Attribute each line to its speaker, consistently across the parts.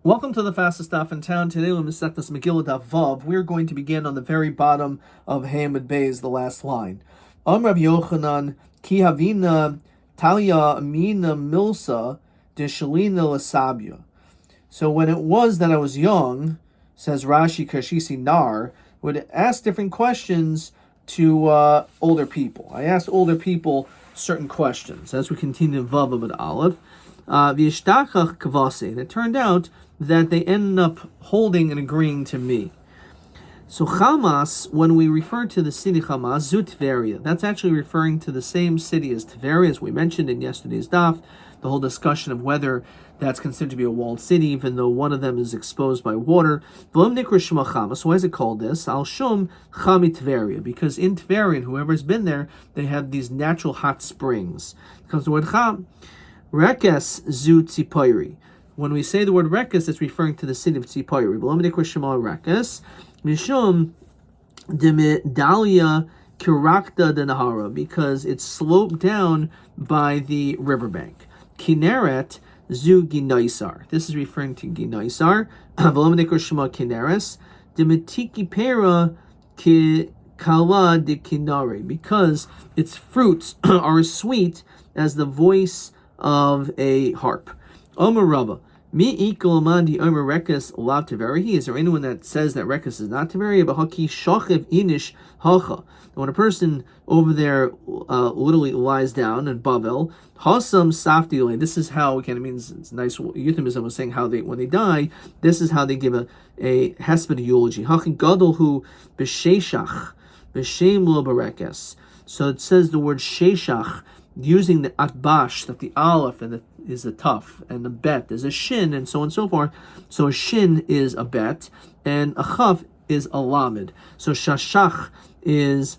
Speaker 1: Welcome to the fastest stop in town. Today we're Masechtas Megillah Daf Vav. We're going to begin on the very bottom of Hamid Beis, the last line. Rav Yochanan ki havina talia amina milsa deshalina lasabia. So when it was that I was young, says Rashi Kashisi Nar, would ask different questions to older people. I asked older people certain questions. As we continue Vav Amud Aleph, v'yishtachach kavase, and it turned out that they ended up holding and agreeing to me. So Hamas, when we refer to the city Hamas, Zu Tveria, that's actually referring to the same city as Tveria, as we mentioned in yesterday's daf, the whole discussion of whether that's considered to be a walled city, even though one of them is exposed by water. V'lam nikra shema Hamas. Why is it called this? Al shum chami Tveria, because in Tveria, and whoever's been there, they have these natural hot springs. It comes the word cham. Rekes Zu Tzipayri. When we say the word Rekes, it's referring to the city of Tzipayri. V'lam nikra shema Rekes. Mishum Dalia Kirakta de Nahara, because it's sloped down by the riverbank. Kineret Zu Ginaisar. This is referring to Ginaisar. V'lam nikra shema Kineres. Demetiki Pera Ki Kala de Kinare, because its fruits are as sweet as the voice of a harp. Omer Rava. Mi ikolmandi Omer Rekes lav Teverihi. Is there anyone that says that Rekes is not Teveri? But haki shachiv inish hacha. When a person over there literally lies down in Bavel, hasam safti. This is how, again, it means it's nice. Euphemism was saying how they, when they die, this is how they give a hesped eulogy. Haki gadol b'sheshach b'shem lo berekes. So it says the word sheshach, using the atbash, that the aleph and is a tuf, and the bet is a shin, and so on and so forth. So a shin is a bet, and a chaf is a lamed. So shashach is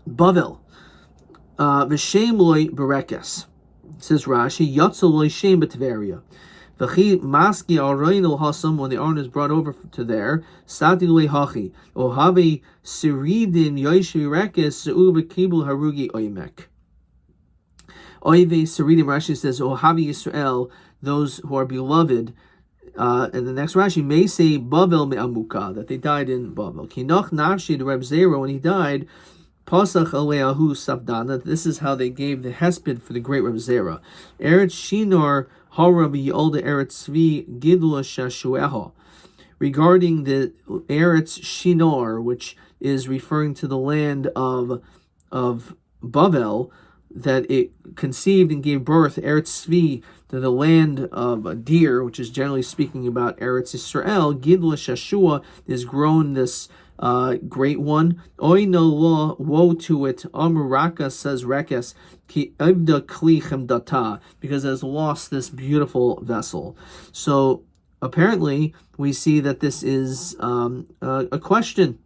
Speaker 1: bavel. V'shem loy berekes. Says Rashi, yatzel loy shem betveria. V'chi maski aroin el hasam, when the arn is brought over to there, sati loy hachi. Ohavi siridin yoshvi rekes se'u v'kibul harugi oimek. Oive Saridim, Rashi says, Ohavi Yisrael, those who are beloved. And the next Rashi may say Bavel me'amuka, that they died in Bavel. Kinoch Nafshi, the Reb Zera, when he died, Pasach Aleahu Savdana, this is how they gave the hesped for the great Reb Zera. Eretz Shinor Harabi Yolda Eretz Tzvi Gidla Shashueha. Regarding the Eretz Shinor, which is referring to the land of Bavel, that it conceived and gave birth, Eretz Tzvi, to the land of a deer, which is generally speaking about Eretz Yisrael. Gidla Shashua is grown this great one. Oy no law, woe to it. Amuraka, says Rekes, ki evda klichem data, because it has lost this beautiful vessel. So apparently we see that this is a question,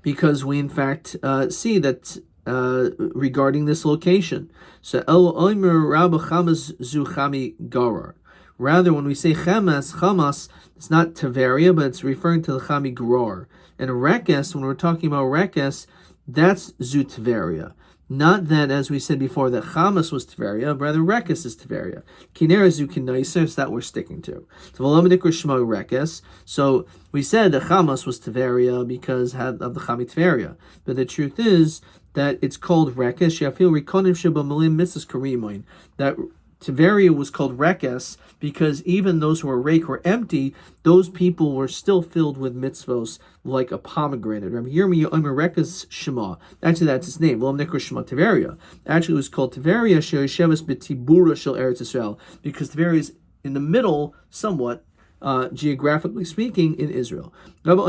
Speaker 1: because we in fact see that regarding this location. So El Omer Rabba Chamas Zuchami Garar. Rather, when we say Chamas, it's not Tveria, but it's referring to the Chami Garar. And Rekes, when we're talking about Rekes, that's Zu Tveria. Not that, as we said before, that Chamas was Tveria, rather Rekes is Tveria. Kinera Zu Kinaisa is that we're sticking to. So we said that Chamas was Tveria because of the Chami Tveria. But the truth is that it's called Rekes. That Tveria was called Rekes because even those who were rake were empty, those people were still filled with mitzvos like a pomegranate. Rabbi Yomi Rekes Shema. Actually, that's its name. Tveria. Actually, it was called Tveria She'yosheves B'tibura Shel Eretz Yisrael, because Tveria is in the middle, somewhat, geographically speaking, in Israel. That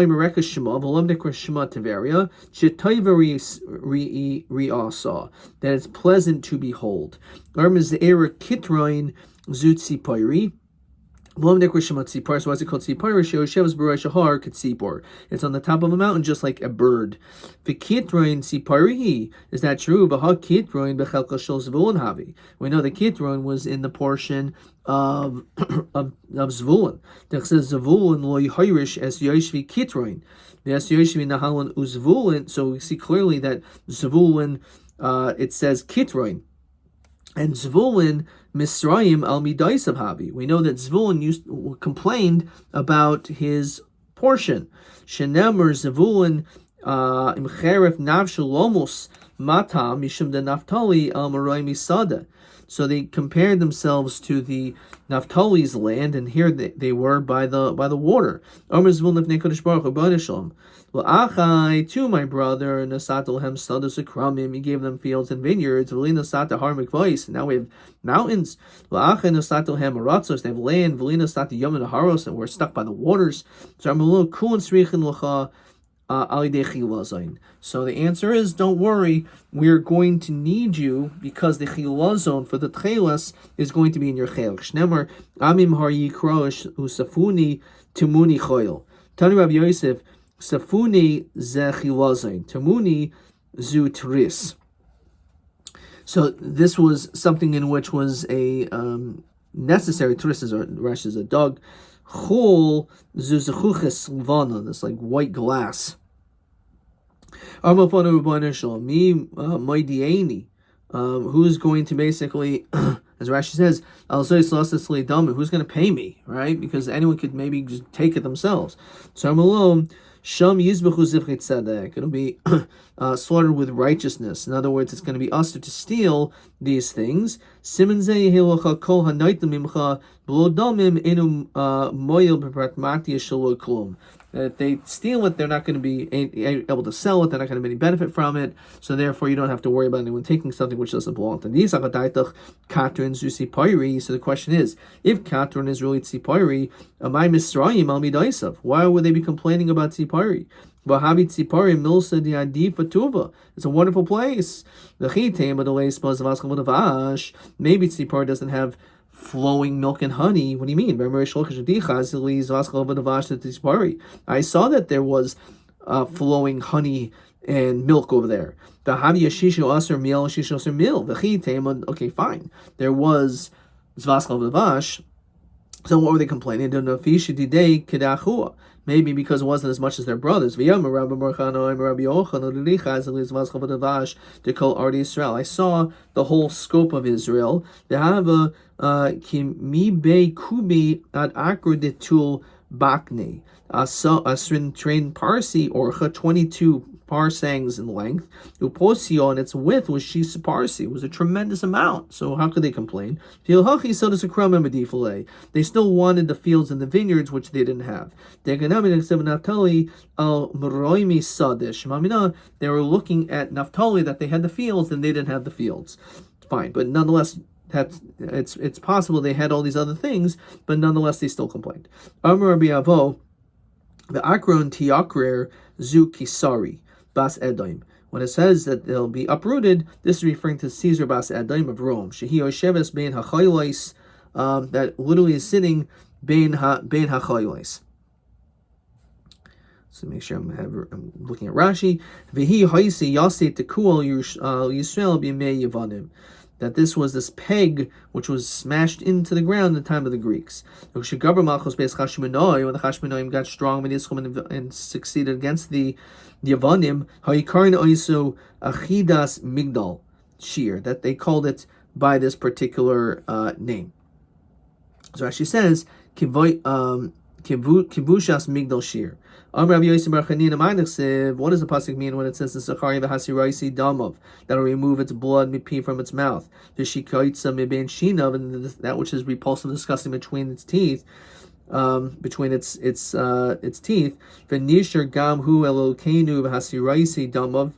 Speaker 1: it's pleasant to behold. So why is it called Tzipor? It's on the top of a mountain, just like a bird. V'kitroin Tziporihi. Is that true? We know the Kitron was in the portion of Zvulun. That says Zvulun lo yihirish es yoshvi Kitroin. Es yoshvi nahalon uzvulun. So we see clearly that Zvulun, it says Kitroin. And Zvulun Misraim al Midaisav Havi. We know that Zvulun complained about his portion. Shenemer Zvulun Imcheref Navshalomos Mata Mishum de Naftali al Marai Misada. So they compared themselves to the Naphtali's land, and here they were by the water. Well, Achai, to my brother, Nasatul Hem Sadas Akramim, he gave them fields and vineyards. Velina Sata Harmik Voice, and now we have mountains. Well, Achai Nasatul Hem Aratzos, they have land. Velina Sata Yomin Haros, and we're stuck by the waters. So I'm a little cool and srichin lacha. So the answer is, don't worry, we're going to need you because the chilazon for the tchelas is going to be in your chelak. Shnemer amim har yikrosh usafuni tumuni choil. Tani Rabbi Yosef, safuni ze chilazon, tumuni zu tris. So this was something in which was a necessary. Tris is a dog. Chol zuzachuches lvana, this like white glass. Who's going to basically, as Rashi says, who's going to pay me, right? Because anyone could maybe just take it themselves. So I'm alone. Sham yizbechu zivchei tzedek. It'll be slaughtered with righteousness. In other words, it's going to be us to steal these things. Simen zeh yehilacha kol hanaitim mimcha b'lo damim enu moyel b'pratmati shelo klum. That if they steal it, they're not going to be able to sell it. They're not going to have any benefit from it. So therefore, you don't have to worry about anyone taking something which doesn't belong to them. So the question is, if Katrin is really tzipari, amai misrayim al midaisav, why would they be complaining about tzipari? It's a wonderful place. Maybe tzipari doesn't have flowing milk and honey. What do you mean? I saw that there was flowing honey and milk over there. Okay, fine. There was zvaskal. So what were they complaining? Maybe because it wasn't as much as their brothers. I saw the whole scope of Israel. Asrin train Parsi or 22 parsangs in length. Uposio, and its width was Shisa Parsi. It was a tremendous amount. So how could they complain? They still wanted the fields and the vineyards, which they didn't have. They were looking at Naphtali that they had the fields and they didn't have the fields. Fine, but nonetheless, it's possible they had all these other things, but nonetheless they still complained. Amar Rabbi Avo, the Akron Tiakrer Zu Kisari Bas Edaim. When it says that they'll be uprooted, this is referring to Caesar Bas Edaim of Rome. Shehi Yosheves Ben HaChaylais, that literally is sitting Ben HaChaylais. So make sure I'm looking at Rashi. V'hi Haisi Yasei Tekual Yisrael B'Yemei Yevanim. That this was this peg which was smashed into the ground in the time of the Greeks. When the Chashmonaim got strong and succeeded against the Yavanim, Achidas Migdal Shir, that they called it by this particular name. So Rashi says, Kibushas Migdal Shir. What does the pasuk mean when it says the Zachari v'hasiraisi damav, that will remove its blood mipi from its mouth, the shikaitza mibein shinav, and that which is repulsive, disgusting between its teeth, its teeth. V'nishar gam hu elokeinu v'hasiraisi damav.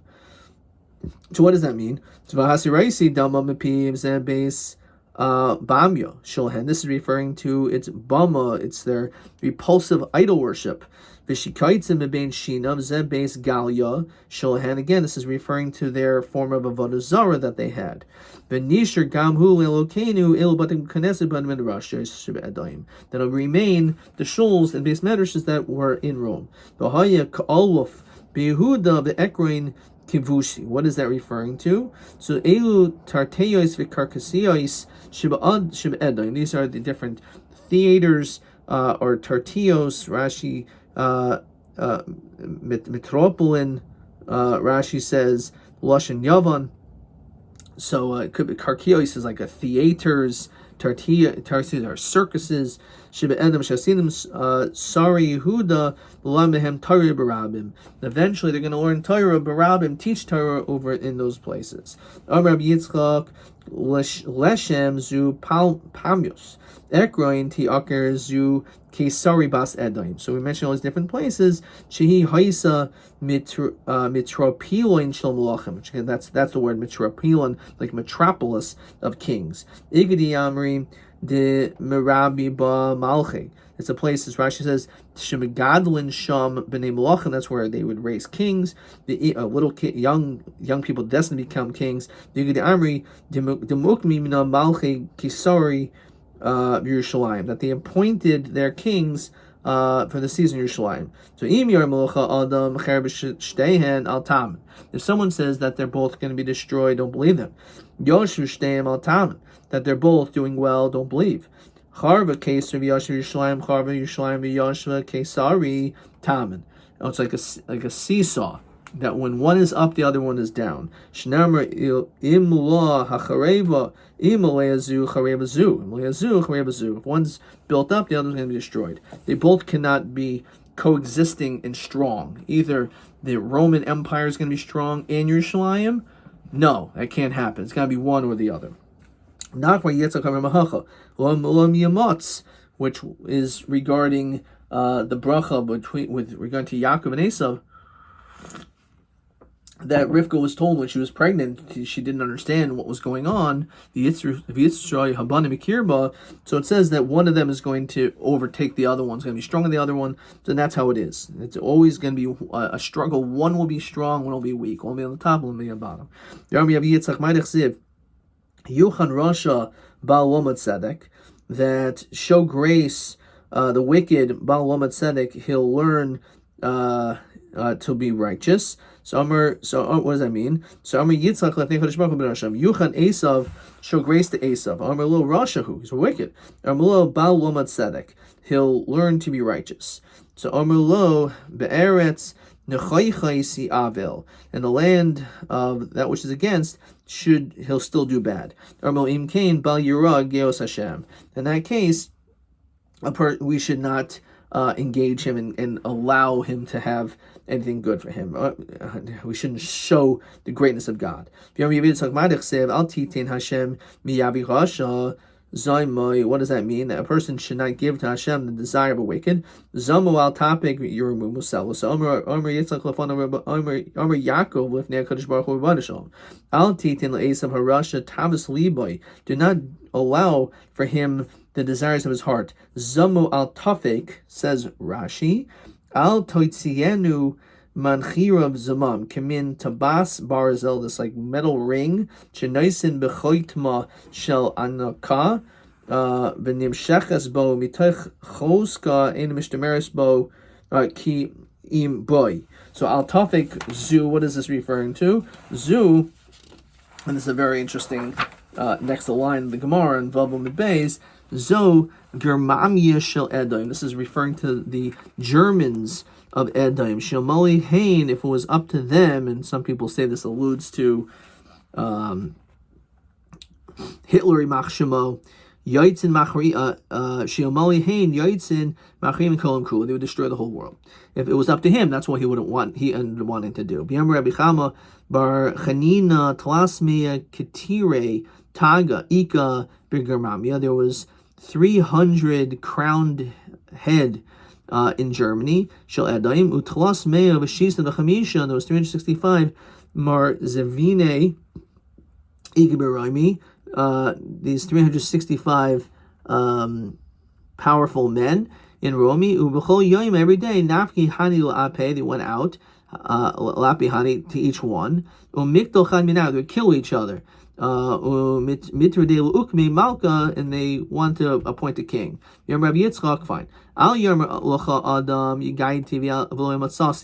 Speaker 1: So what does that mean? So v'hasiraisi damav mipi zebes bamya shulhen. This is referring to its bama, it's their repulsive idol worship. V'shikaitzim mebein shinav zebes galya shulhen. Again, this is referring to their form of avodah zarah that they had. V'nishar gamhu lelokeinu il batim knesset b'admin rasha sheb'edayim. That'll remain the shuls and base madrashas that were in Rome. V'haya ka'aluf b'Yehuda v'ekrein kivushi. What is that referring to? So elu tarteyos v'karkasiyos sheb'edayim. These are the different theaters or tartios. Rashi Metropolin, Rashi says Lashon Yavan. So it could be karkios is like a theaters, tarsias are circuses. Shiba Edom Shasinim Sari Yehuda Lamehem Torah Barabim. Eventually they're going to learn Torah Barabim, teach Torah over in those places. Rabbi Yitzchak Leshem Zu Pamius Ekroin Ti Aker Zu Kesari Bas Edom. So we mentioned all these different places. Shehi Haisa Mitropilon Shel Malachim. That's the word Mitropilon, like metropolis of kings. Igadi Amri de Merabi ba Malchi. It's a place, as Rashi says, Shemigadlin Sham b'nei Malachim. That's where they would raise kings. The little young people destined to become kings. Igadi Amri de Mukmi mina Malchi Kisari Yerushalayim. That they appointed their kings for the season of Yerushalayim. So if someone says that they're both going to be destroyed, don't believe them. That they're both doing well, don't believe. It's like a seesaw, that when one is up, the other one is down. If one's built up, the other's going to be destroyed. They both cannot be coexisting and strong. Either the Roman Empire is going to be strong and Yerushalayim. No, that can't happen. It's got to be one or the other. Which is regarding the bracha with regard to Yaakov and Esav, that Rivka was told when she was pregnant, she didn't understand what was going on. So it says that one of them is going to overtake the other one. It's going to be stronger than the other one. So that's how it is. It's always going to be a struggle. One will be strong, one will be weak. One will be on the top, one will be on the bottom. Yuchan Rasha Baal Lomad Tzedek, that show grace, the wicked Baal Lomad Tzedek, he'll learn to be righteous. So what does that mean? So Amr Yitzchak Lefnei Kodesh Baruch Hu B'Rasham. Yuchan Esav, show grace to Esav. Amr Lo Rashahu, he's wicked. Amr Lo Baal Lomad Tzedek, he'll learn to be righteous. So Amr Lo Be'eretz Nechaychay Si Avel, in the land of that which is against, he'll still do bad. Amr Im Kain Bal Yirah Geos Hashem. In that case, we should not engage him and allow him to have anything good for him. We shouldn't show the greatness of God. What does that mean? That a person should not give to Hashem the desire of a wicked. Zamu al topic Yiramu Musala. So Omer Yitzchak Lefon Omer Yaakov Lefnei Kodesh Baruch Hu B'Nashom. Al titin le'esav harasha tavis liboy. Do not allow for him the desires of his heart. Zamu al tafik, says Rashi. Al toitzienu manchirav zamam. Kamin tabas barzel, this like metal ring. Chenaisin bechoitma shel anaka. V'nimshechas bo mitoch choska ein mishtameres bo ki im boy. So al tafik zu. What is this referring to? Zu, and this is a very interesting next line of the Gemara in Vav Amud Beis. Zo Germania shel Edom. This is referring to the Germans of Edom. Shemali Hain, if it was up to them, and some people say this alludes to Hitler Machshemo. Yaitzin Machri Shemali Hain Yaitzin Machrim Kolam Kula. They would destroy the whole world. If it was up to him, that's what he ended up wanting to do. B'yam Rabbi Chama Bar Chanina Tlasmea Ketire Taga Ika Birgermamia. There was 300 crowned head in Germany. Shel Edaim Utlas Mea V'Shisa V'Chamisha. There was 365 Mar Zevine Igberami. These 365 powerful men in Romi. Ubechol Yoim, every day. Nafki Hani La'ape. They went out. Lapi Hani to each one. Umikdol Chad Minah. They would kill each other. And they want to appoint a king. Rabbi Yitzchak, fine.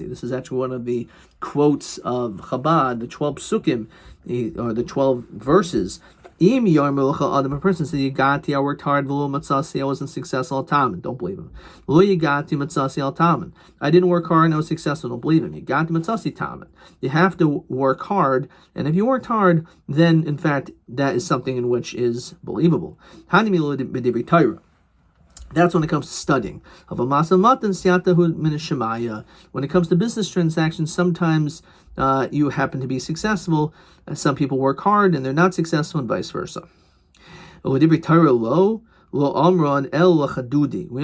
Speaker 1: This is actually one of the quotes of Chabad, the 12 psukim, or the 12 verses A person says, Yigati, I worked hard, V'lo matzasi, I wasn't successful al tamen. Don't believe him. V'lo yigati matzasi al tamen. I didn't work hard and I was successful. Don't believe him. Yigati matzasi tamen. You have to work hard, and if you worked hard, then in fact that is something in which is believable. That's when it comes to studying. When it comes to business transactions, sometimes you happen to be successful. Some people work hard and they're not successful, and vice versa. We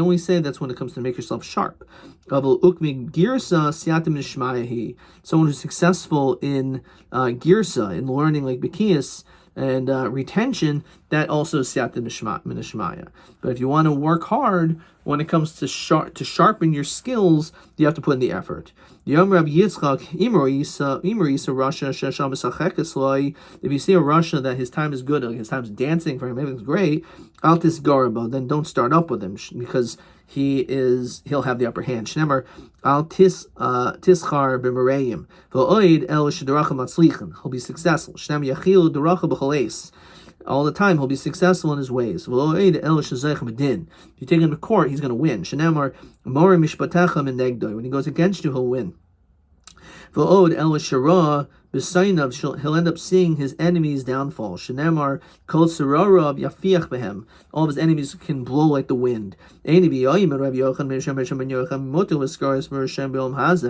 Speaker 1: only say that's when it comes to make yourself sharp. Someone who's successful in girsa, in learning like Bekias and retention, that also is siyata minishmaya. But if you want to work hard, when it comes to sharpen your skills, you have to put in the effort. If you see a Russia that his time is good, like his time's dancing for him, everything's great, altis garbo, then don't start up with him because he'll have the upper hand. Shnemer al tischar b'merayim v'oid el shedracha matzlichin. He'll be successful. Shnemer yachil deracha b'choles. All the time he'll be successful in his ways. V'oid el shezech medin. If you take him to court, he's going to win. Shnemer mori mishpatecha minegdoi. When he goes against you, he'll win. V'od el shara b'sainav, he'll end up seeing his enemies' downfall. Shenemar kol sararav yafiach behem. All of his enemies can blow like the wind. Of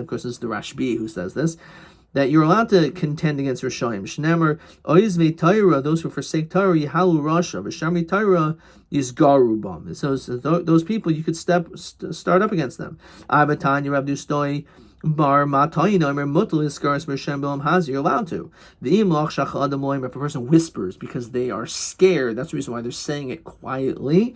Speaker 1: course, it's the Rabbi who says this, that you're allowed to contend against Rishayim. Shnemer oizvei Torah, those who forsake Torah, yihalu rasha. V'shamri Torah yizgaru bam. So those people, you could start up against them. Avatanya Rabbi Stoi. Bar matayinomer mutlis garas mershem belam hazi. You're allowed to. The imlach shach adam loimer. If a person whispers because they are scared, that's the reason why they're saying it quietly.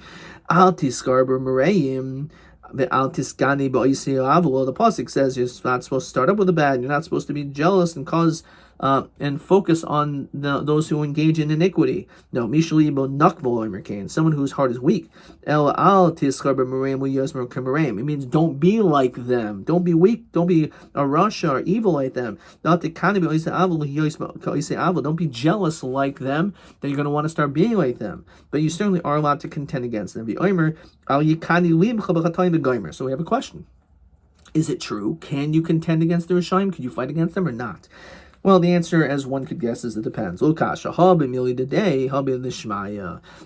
Speaker 1: Al tiskarber merayim. The al tiskani ba'isi avlo. The pasuk says you're not supposed to start up with a bad. You're not supposed to be jealous and cause and focus on those who engage in iniquity. No, mishalibo nakvol oimerkain, someone whose heart is weak. El al tischaber mereim uyosmer kemereim. It means don't be like them. Don't be weak. Don't be a rasha or evil like them. Don't be jealous like them, that you're going to want to start being like them. But you certainly are allowed to contend against them. So we have a question. Is it true? Can you contend against the Rishayim? Could you fight against them or not? Well, the answer, as one could guess, is it depends. It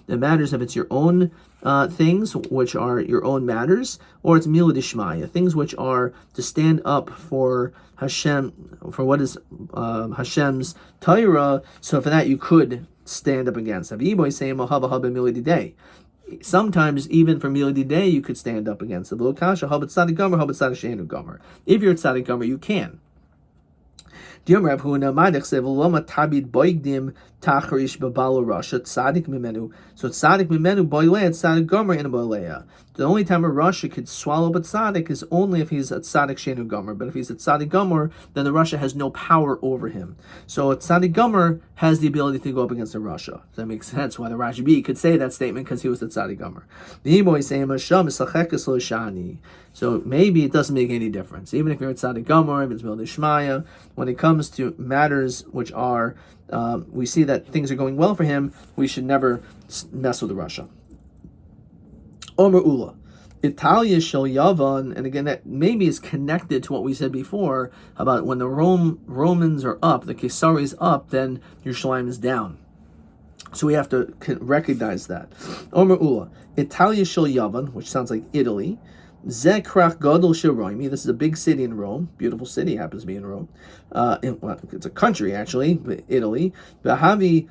Speaker 1: matters if it's your own things, which are your own matters, or it's milidishmaya, things which are to stand up for Hashem, for what is Hashem's Torah. So for that, you could stand up against them. Sometimes, even for Miladi Day, you could stand up against them. If you're at Tzadik Gomer, you can. So tzaddik mimenu boilea, tzaddik gomer in a boilea. The only time a rasha could swallow up a tzaddik is only if he's a tzaddik shenu gomer. But if he's a tzaddik gomer, then the rasha has no power over him. So a tzaddik gomer has the ability to go up against a rasha. That makes sense why the Rabbi could say that statement, because he was the tzaddik gomer. So maybe it doesn't make any difference, even if you're a tzaddik gomer, if it's milad shmaya. When it comes to matters which are we see that things are going well for him, we should never mess with the rasha. Omer Ula. Italia shel Yavan, and again, that maybe is connected to what we said before about when the Romans are up, the Caesarea is up, then Yerushalayim is down. So we have to recognize that. Omer Ula. Italia shel Yavan, which sounds like Italy. Zekrach Gadol Sheroimi. This is a big city in Rome. Beautiful city, happens to be in Rome. It's a country actually, Italy. Bahavi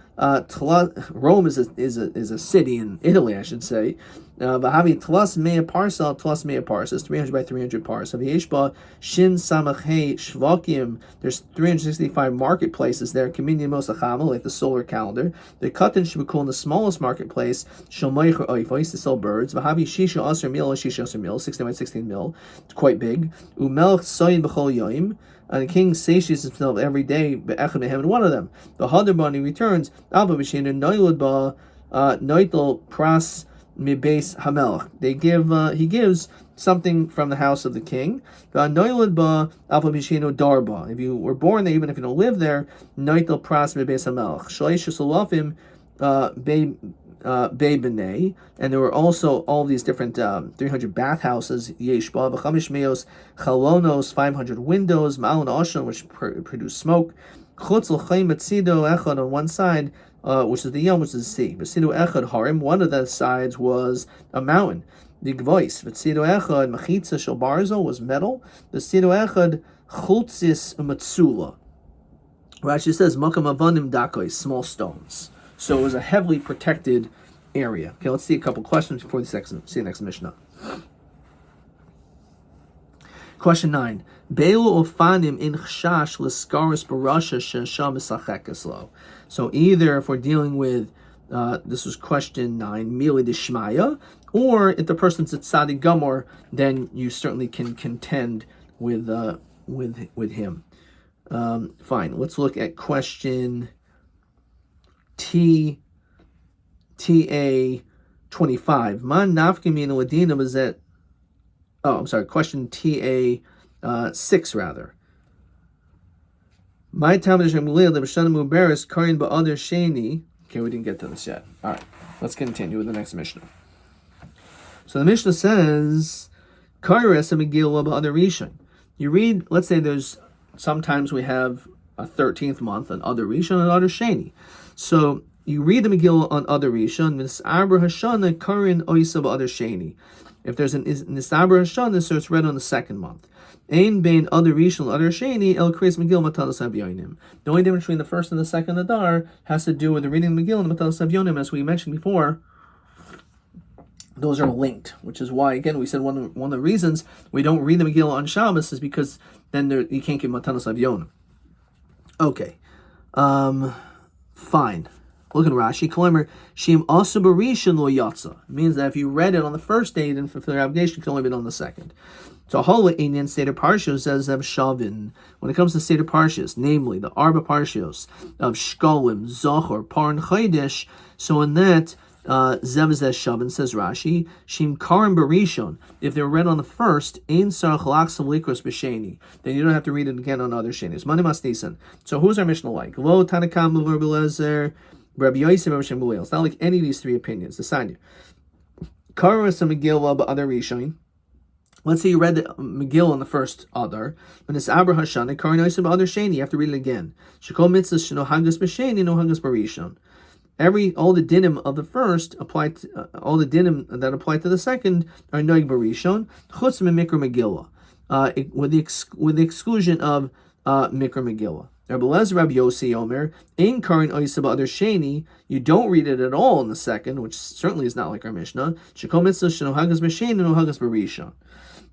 Speaker 1: Rome is a city in Italy, I should say. Bahavi Tlas Mea Parsa, Tlas Mea Parsas, 300 by 300 parsa. V'yeshba Shin Samachei Shvakim. There's 365 marketplaces there. Kamini Mosachama, like the solar calendar. The Katan Shibukul, the smallest marketplace. Shomaycher Oifa, used to sell birds. Bahavi Shisha Asr Mil, Shisha Asr Mil, 16 by 16 mil. It's quite big. Umelch Soyin B'chol Yoim. And the king satiates himself every day, and one of them. The Hadarbani returns, Alba Bashina Noilad Ba Noitel Pras Mibase Hamelch. He gives something from the house of the king. Noilad Ba Alba Bashino Darba. If you were born there, even if you don't live there, Noitel Pras Mibase Hamelch. Shalish Salafim Beinei, and there were also all these different 300 bathhouses. Yeshba v'chamish meos chalonos, 500 windows. Ma'alon oshon, which produce smoke. Chutz l'chaim etzido echad, on one side, which is the Yom, which is the sea. V'tzido echad harim, one of the sides was a mountain. The gvois v'tzido echad machitza shel barzel, was metal. V'tzido echad chutzis u'matzula. Rashi says makam avanim dakoi, small stones. So it was a heavily protected area. Okay, let's see a couple questions before see the next Mishnah. Question 9. Beilu ofanim in chshash l'skaris barasha shesham misachekeslo. So either if we're dealing with, this was question 9, mili deshmaya, or if the person's at Tzadi Gomor, then you certainly can contend with him. Fine. Let's look at question TA 25. Man nafkamin ladina was that? Oh, I'm sorry. Question TA 6 rather. My time is Megillah the B'shana Muberes Karin ba'ader Sheni. Okay, we didn't get to this yet. All right, let's continue with the next Mishnah. So the Mishnah says, Kairas Megillah ba'ader Rishon. You read. Let's say sometimes we have a 13th month on Adar Rishon and Adar Sheni. So you read the Megillah on Adar Rishon, Nisabra Hashana Karin Oisa ba'Adar Sheni. If there's an Nisabra Hashana, so it's read on the second month. Ein bein Adar Rishon and Adar Sheni El Kreis Megillah Matalas Avyonim. The only difference between the first and the second Adar has to do with the reading of Megillah and Matalas Avyonim, as we mentioned before. Those are linked, which is why, again, we said one of the reasons we don't read the Megillah on Shabbos is because then you can't give Matalas Avyonim. Okay. Fine. Look at Rashi. Kolimer Shim Asa Barishon Lo Yatsa. It means that if you read it on the first day, then fulfill your obligation, it can only be done on the second. So Hala Inyan Seder Parshos says of Shavin. When it comes to Seder Parshos, namely the Arba Parshos of Shkolim, Zohar, Par, and Chaydesh, so in that Zevzeh Shavin, says Rashi, Shim Karim Barishon, if they're read on the first, Ein Sarach Laksam Likros B'Sheni, then you don't have to read it again on other Shenis. Mani Masnisan. So who's our Mishnah like? Lo Tanakam Rabbi Lezer, Rabbi Yosef, Rabbi Shmuel. It's not like any of these three opinions. The Sanya. Karas Megillah ba'Adar Rishon. Let's say you read the Megillah on the first Adar, when it's Abra Hashana, Karin Yosef ba'Adar Sheni, you have to read it again. Shekol Mitzvah Sheno Hagas B'Sheni, No Hagas Barishon. All the dinim of the first apply to, all the dinim that apply to the second are noig barishon chutz mikra Megillah, with the exclusion of mikra Megillah. Rabbi Lezer, Rabbi Yossi Omer, in Karin Oisa ba'Adar Sheni, you don't read it at all in the second, which certainly is not like our Mishnah. Shekol mitzvah sheno hagas b'sheni no hagas barishon.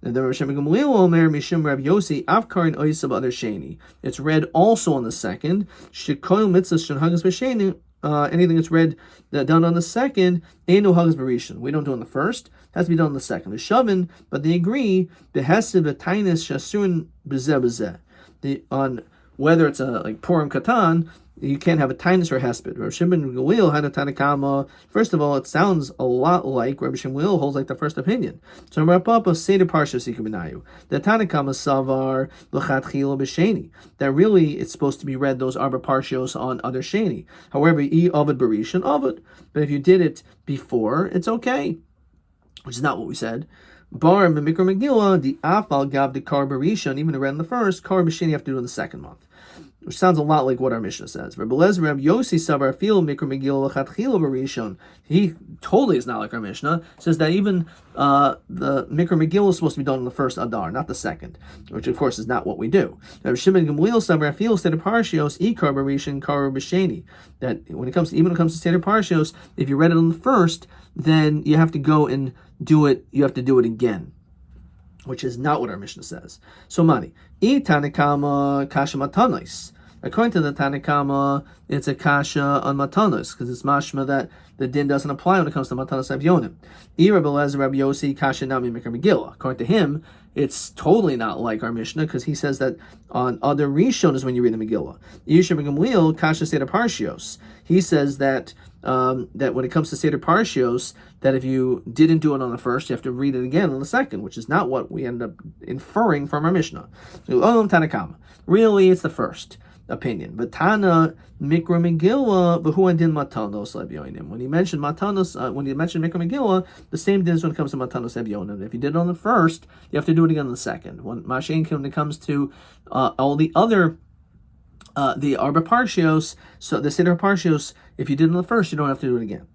Speaker 1: And then Rabbi Gamliel Omer Mishum Rabbi Yossi Av Karin Oisa ba'Adar Sheni. It's read also on the second. Shekol mitzvah sheno hagas b'sheni. Anything that's read done on the second, ain't no hagas barishon. We don't do it on the first; it has to be done on the second. The shavin, but they agree behesiv v'tainis shasurun b'zeh on whether it's a like Purim Katan, you can't have a tainus or hesped. Rabbi Shimon Gamliel had a Tanakama. First of all, it sounds a lot like Rabbi Shmuel holds like the first opinion. So Rabbi Papa Seder Parshas Yikuminayu. The Tanakama Savar L'Chatchila B'Sheni. That really it's supposed to be read those Arba Parshos on other Sheni. However, I Ovid Barishon Ovid. But if you did it before, it's okay. Which is not what we said. Bar Mikra Megillah, the Afal Gav the Kar Barishon, even to read in the first, Kar B'Sheni you have to do it in the second month. Which sounds a lot like what our Mishnah says. Rabbi Lezer, Rabbi Yossi Savar Fil Mikra Megillah L'Chatchila Barishon. He totally is not like our Mishnah. Says that even the Mikra Megillah is supposed to be done in the first Adar, not the second, which of course is not what we do. Rabbi Shimon Gamliel Savar Fil Seder Parshios Ikar Barishon Kar B'Sheni. That when it comes to Seder Parshios, if you read it on the first, then you have to go and do it. You have to do it again, which is not what our Mishnah says. So Mani, I Tanakama Kasha Matanos. According to the Tanakama, it's a kasha on matanos because it's mashma that the din doesn't apply when it comes to matanos avyonim. Rabbi Lezer, Rabbi Yossi kasha nami mikra Megillah. According to him, it's totally not like our Mishnah because he says that on other rishon is when you read the Megillah. Yishem Gamliel kasha seder parshios. He says that that when it comes to seder parshios, that if you didn't do it on the first, you have to read it again on the second, which is not what we end up inferring from our Mishnah. So Tanakama, really, it's the first. opinion. But Tana Mikra Megillah, V'hu Adin Matanos Lebyonim. When he mentioned Matanos, when he mentioned Mikra Megillah, the same din is when it comes to Matanos Lebyonim. If you did it on the first, you have to do it again on the second. When it comes to all the other the Arba Parshios, so the Seder Parshios, if you did it on the first, you don't have to do it again.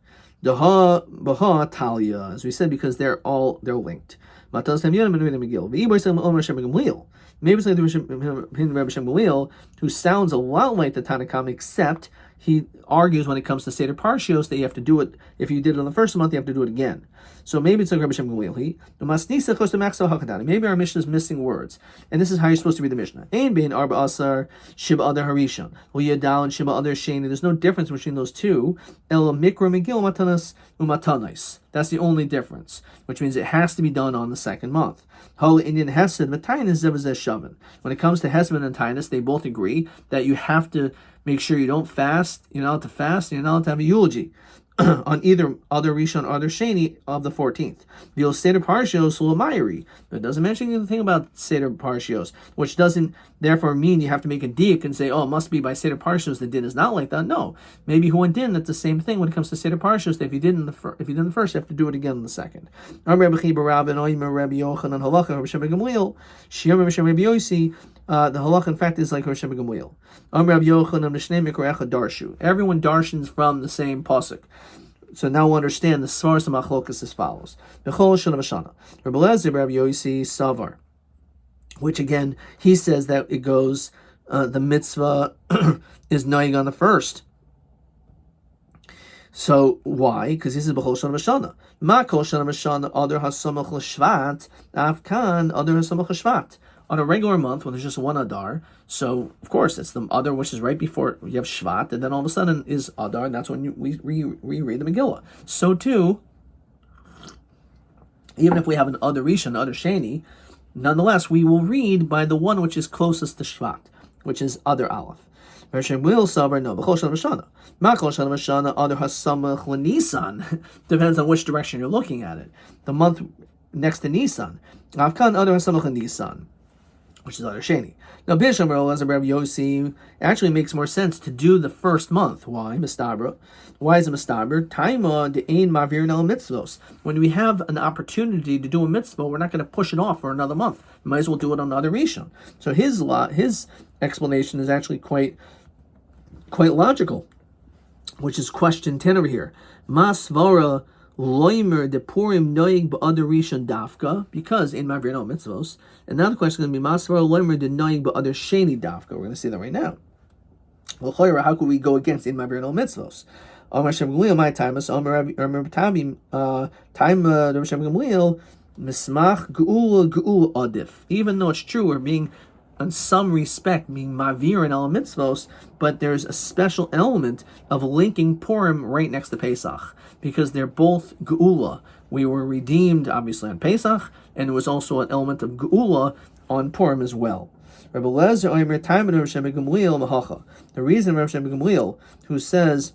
Speaker 1: Baha Talia, as we said, because they're linked. Matanos Lebyonim and Megillah. V'Iboy Sam Omer Shem Gamliel. Maybe it's like the Rabbi Shem Gamliel, who sounds a lot like the Tanakhama, except he argues when it comes to Seder Parshios that you have to do it, if you did it on the first month, you have to do it again. So maybe it's like Rabbi Shem Gamliel. Maybe our Mishnah is missing words. And this is how you're supposed to read the Mishnah. Ein bein arba asar shiba adar harishon. Yadal and shiba adar sheni. There's no difference between those two. El mikra megil matanas umatanais. That's the only difference, which means it has to be done on the second month. Holy Indian Hesed, Matainis Zevazeh Shavan. When it comes to Hesed and Tainus, they both agree that you have to make sure you don't fast, you're not allowed to fast, you're not allowed to have a eulogy on either other Rishon or other Sheni of the 14th. The Seder Parshios Lulamayri. It doesn't mention anything about Seder Parshios, which doesn't therefore mean you have to make a diak and say, oh, it must be by Seder Parshios the din is not like that. No. Maybe who and din, that's the same thing when it comes to Seder Parshios, that if you did in the first, you have to do it again in the second. The halach, in fact, is like Rabbi Gamliel. Everyone darshans from the same pasuk. So now we'll understand the Svaras of Machlokas as follows. Rabbi Lezer, Rabbi Yosi, Savar. Which again, he says that it goes, the mitzvah is noig on the first. So why? Because this is B'chol Shana B'Shana. Ma Kol Shana B'Shana Adar HaSamach L'Shvat Afkan Adar HaSamach L'Shvat. On a regular month, when there's just one Adar, so of course it's the Adar which is right before you have Shvat, and then all of a sudden is Adar, and that's when we read the Megillah. So too, even if we have an Adar Rishon, Adar Sheni, nonetheless we will read by the one which is closest to Shvat, which is Adar Aleph. Depends on which direction you're looking at it. The month next to Nisan, which is Adar Sheni. Now, Bisham as a Rabbi Yosi, actually makes more sense to do the first month. Why? Mistabra. Why is it Mistabra? Taima de ein mavir el mitzvos. When we have an opportunity to do a mitzvah, we're not going to push it off for another month. We might as well do it on another Rishon. So his explanation is actually quite logical, which is question 10 over here. Masvara loimer de purim noig ba'adar rishon dafka, because in mavir no mitzvos. And now the question is going to be masvara loimer de noig ba'adar sheni dafka. We're going to see that right now. Well, how could we go against in mavir no mitzvos? Amar Shem Gamliel, my time is Amar Tabim, time Rabbi Shem Gamliel, mismach geula adif. Even though it's true, we're being, in some respect, being mavir and al mitzvos, but there's a special element of linking Purim right next to Pesach, because they're both geula. We were redeemed, obviously, on Pesach, and it was also an element of geula on Purim as well. Rabbi Lezer Omer time Rabbi Shem Gamliel mahacha. The reason Rabbi Shem Gamliel, who says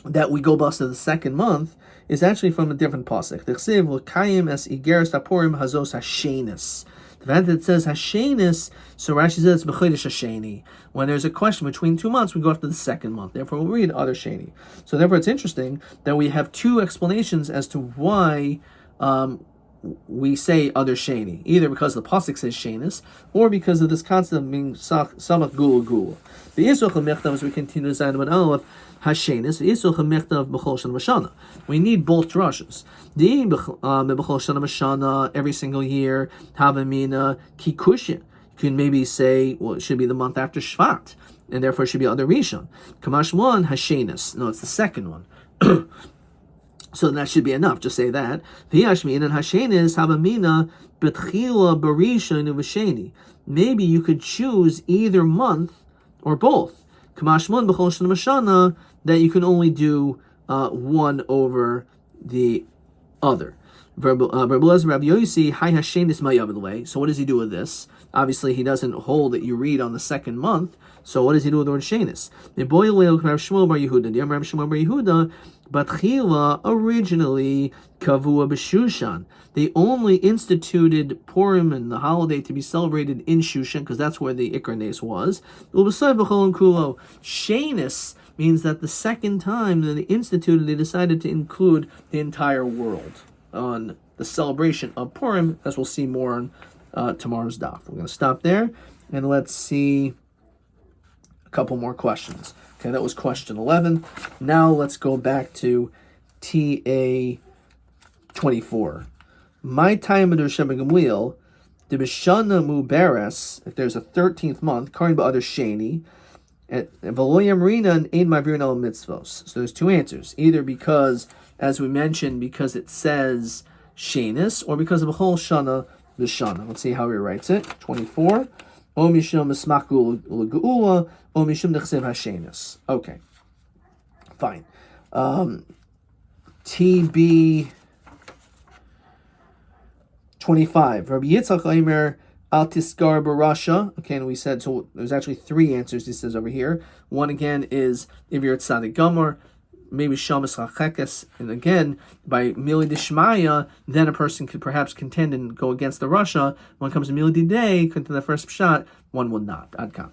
Speaker 1: that we go bust to the second month, is actually from a different pasuk. The chsiv l'kayim es igeres hapurim hazos hashenis. The fact that it says hashenis, so Rashi says it's b'chodesh hasheni. When there's a question between 2 months, we go after the second month. Therefore, we'll read other sheni. So therefore, it's interesting that we have two explanations as to why we say other sheni, either because the pasuk says shenis, or because of this concept of being samach gula gula. The Yisroch HaMechtav, as we continue to say about Aleph, hashenis, the Yisroch HaMechtav b'chol shana b'shana. We need both drushes. The b'chol shana b'shana, every single year, havamina kikushin. You can maybe say, well, it should be the month after Shvat, and therefore it should be other Rishon. Kamash one hashenis. No, it's the second one. So that should be enough. Just say that. Maybe you could choose either month or both. That you can only do one over the other. So what does he do with this? Obviously, he doesn't hold that you read on the second month. So what does he do with the word shenis? But Chila originally kavua b'Shushan. They only instituted Purim and the holiday to be celebrated in Shushan because that's where the Ikar Nes was. Shanis means that the second time that they instituted, they decided to include the entire world on the celebration of Purim, as we'll see more on tomorrow's daf. We're going to stop there and let's see a couple more questions. Okay, that was question 11. Now let's go back to TA 24. My time of Shem Gamliel, the Bishana Muberes, if there's a 13th month, Karin Ba'adar Sheni, and Valoyam Rina and Ein Mavirin El Mitzvos. So there's two answers. Either because, as we mentioned, because it says Shenis, or because of a whole Shana Bishana. Let's see how he writes it. 24. O Mishum Mismaku L'Geula, O Mishum Nechsev HaShenis. Okay. Fine. TB 25. Rabbi Yitzchak Aimer Al Tisgar Barasha. Okay, and we said, so there's actually three answers he says over here. One again is if you're at Tzadik Gomer, maybe Shamas Chachekes, and again, by Mili Dishmaya, then a person could perhaps contend and go against the Rasha. When it comes to Mili Didei, to the first shot, one will not. Adkan.